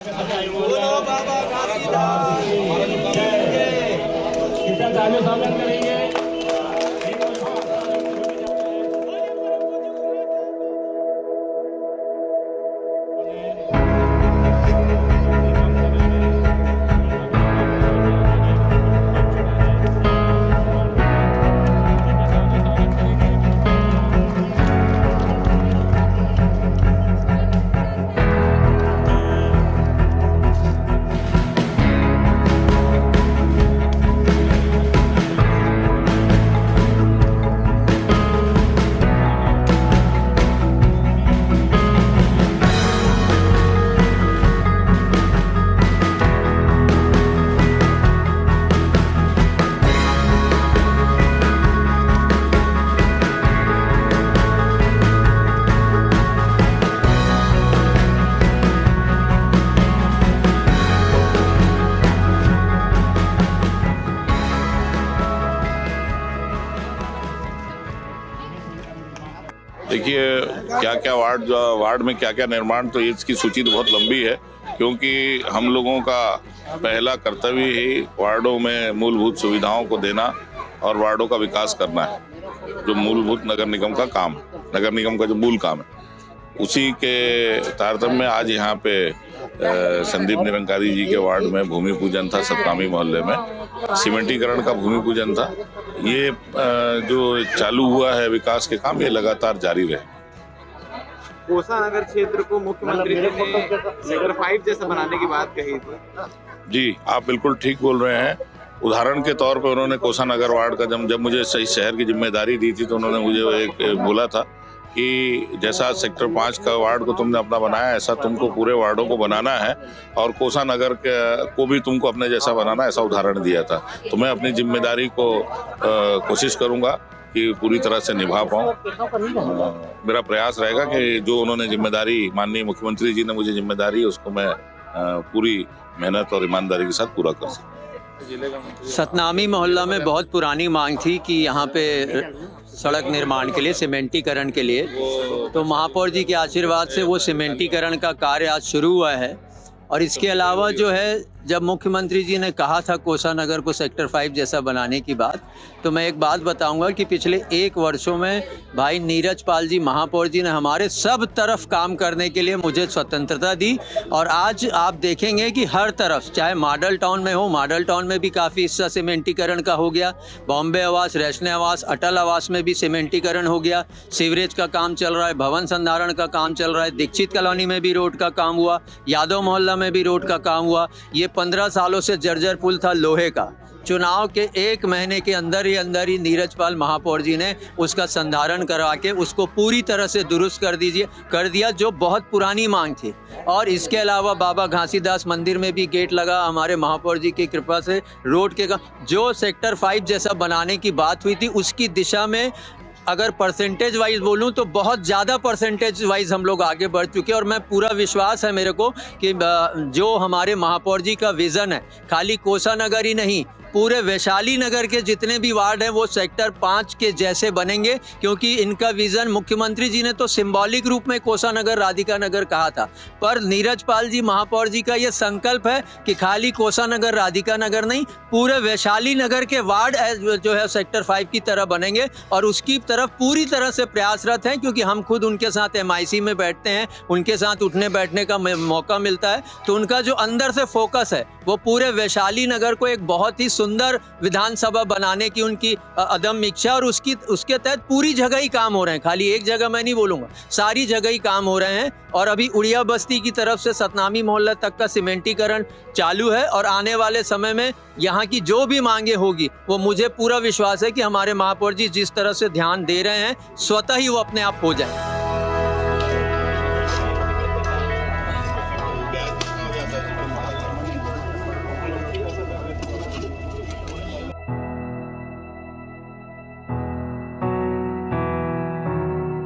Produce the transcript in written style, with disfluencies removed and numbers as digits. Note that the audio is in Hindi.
बोलो बाबा घासीदास करेंगे। देखिए क्या क्या वार्ड में क्या क्या निर्माण, तो इसकी सूची तो बहुत लंबी है, क्योंकि हम लोगों का पहला कर्तव्य ही वार्डों में मूलभूत सुविधाओं को देना और वार्डों का विकास करना है, जो मूलभूत नगर निगम का काम है, नगर निगम का जो मूल काम है। उसी के तारतम्य में आज यहाँ पे संदीप निरंकारी जी के वार्ड में भूमि पूजन था। सतनामी मोहल्ले में सीमेंटीकरण का भूमि पूजन था। ये जो चालू हुआ है विकास के काम, ये लगातार जारी रहे। कोसा नगर क्षेत्र को मुख्यमंत्री जी ने सेक्टर 5 जैसा बनाने की बात कही थी। जी, आप बिल्कुल ठीक बोल रहे हैं। उदाहरण के तौर पे उन्होंने कोसा नगर वार्ड का जब मुझे इस शहर की जिम्मेदारी दी थी, तो उन्होंने मुझे एक बोला था कि जैसा सेक्टर 5 का वार्ड को तुमने अपना बनाया, ऐसा तुमको पूरे वार्डों को बनाना है, और कोसा नगर को भी तुमको अपने जैसा बनाना, ऐसा उदाहरण दिया था। तो मैं अपनी जिम्मेदारी को कोशिश करूंगा कि पूरी तरह से निभा पाऊँ। मेरा प्रयास रहेगा कि जो उन्होंने जिम्मेदारी, माननीय मुख्यमंत्री जी ने मुझे जिम्मेदारी, उसको मैं पूरी मेहनत और ईमानदारी के साथ पूरा कर सकूँ। सतनामी मोहल्ला में बहुत पुरानी मांग थी कि यहाँ पे सड़क निर्माण के लिए, सीमेंटीकरण के लिए, तो महापौर जी के आशीर्वाद से वो सीमेंटीकरण का कार्य आज शुरू हुआ है। और इसके अलावा जो है, जब मुख्यमंत्री जी ने कहा था कोसा नगर को सेक्टर 5 जैसा बनाने की बात, तो मैं एक बात बताऊंगा कि पिछले 1 वर्षों में भाई नीरज पाल जी महापौर जी ने हमारे सब तरफ काम करने के लिए मुझे स्वतंत्रता दी। और आज आप देखेंगे कि हर तरफ, चाहे मॉडल टाउन में हो, मॉडल टाउन में भी काफ़ी हिस्सा सीमेंटीकरण का हो गया, बॉम्बे आवास, रैशने आवास, अटल आवास में भी सीमेंटीकरण हो गया, सीवरेज का काम चल रहा है, भवन संधारण का काम चल रहा है, दीक्षित कॉलोनी में भी रोड का काम हुआ, यादव मोहल्ला में भी रोड का काम हुआ। ये 15 सालों से जर्जर पुल था लोहे का, चुनाव के 1 महीने के अंदर ही नीरज पाल महापौर जी ने उसका संधारण करवा के उसको पूरी तरह से दुरुस्त कर दिया, जो बहुत पुरानी मांग थी। और इसके अलावा बाबा घासीदास मंदिर में भी गेट लगा हमारे महापौर जी की कृपा से। रोड के जो सेक्टर 5 जैसा बनाने की बात हुई थी, उसकी दिशा में अगर परसेंटेज वाइज बोलूं तो बहुत ज़्यादा परसेंटेज वाइज हम लोग आगे बढ़ चुके हैं। और मैं पूरा विश्वास है मेरे को कि जो हमारे महापौर जी का विज़न है, खाली कोसा नगर ही नहीं, पूरे वैशाली नगर के जितने भी वार्ड हैं वो सेक्टर 5 के जैसे बनेंगे, क्योंकि इनका विज़न, मुख्यमंत्री जी ने तो सिंबॉलिक रूप में कोसा नगर, राधिका नगर कहा था, पर नीरज पाल जी महापौर जी का ये संकल्प है कि खाली कोसा नगर, राधिका नगर नहीं, पूरे वैशाली नगर के वार्ड जो है सेक्टर 5 की तरह बनेंगे। और उसकी तरफ पूरी तरह से प्रयासरत हैं, क्योंकि हम खुद उनके साथ MIC में बैठते हैं, उनके साथ उठने बैठने का मौका मिलता है, तो उनका जो अंदर से फोकस है वो पूरे वैशाली नगर को एक बहुत ही सुंदर विधानसभा बनाने की उनकी अदम्य इच्छा, और उसके तहत पूरी जगह ही काम हो रहे हैं। खाली एक जगह मैं नहीं बोलूँगा, सारी जगह ही काम हो रहे हैं। और अभी उड़िया बस्ती की तरफ से सतनामी मोहल्ला तक का सीमेंटीकरण चालू है, और आने वाले समय में यहाँ की जो भी मांगे होगी, वो मुझे पूरा विश्वास है कि हमारे महापौर जी जिस तरह से ध्यान दे रहे हैं, स्वतः ही वो अपने आप हो जाए।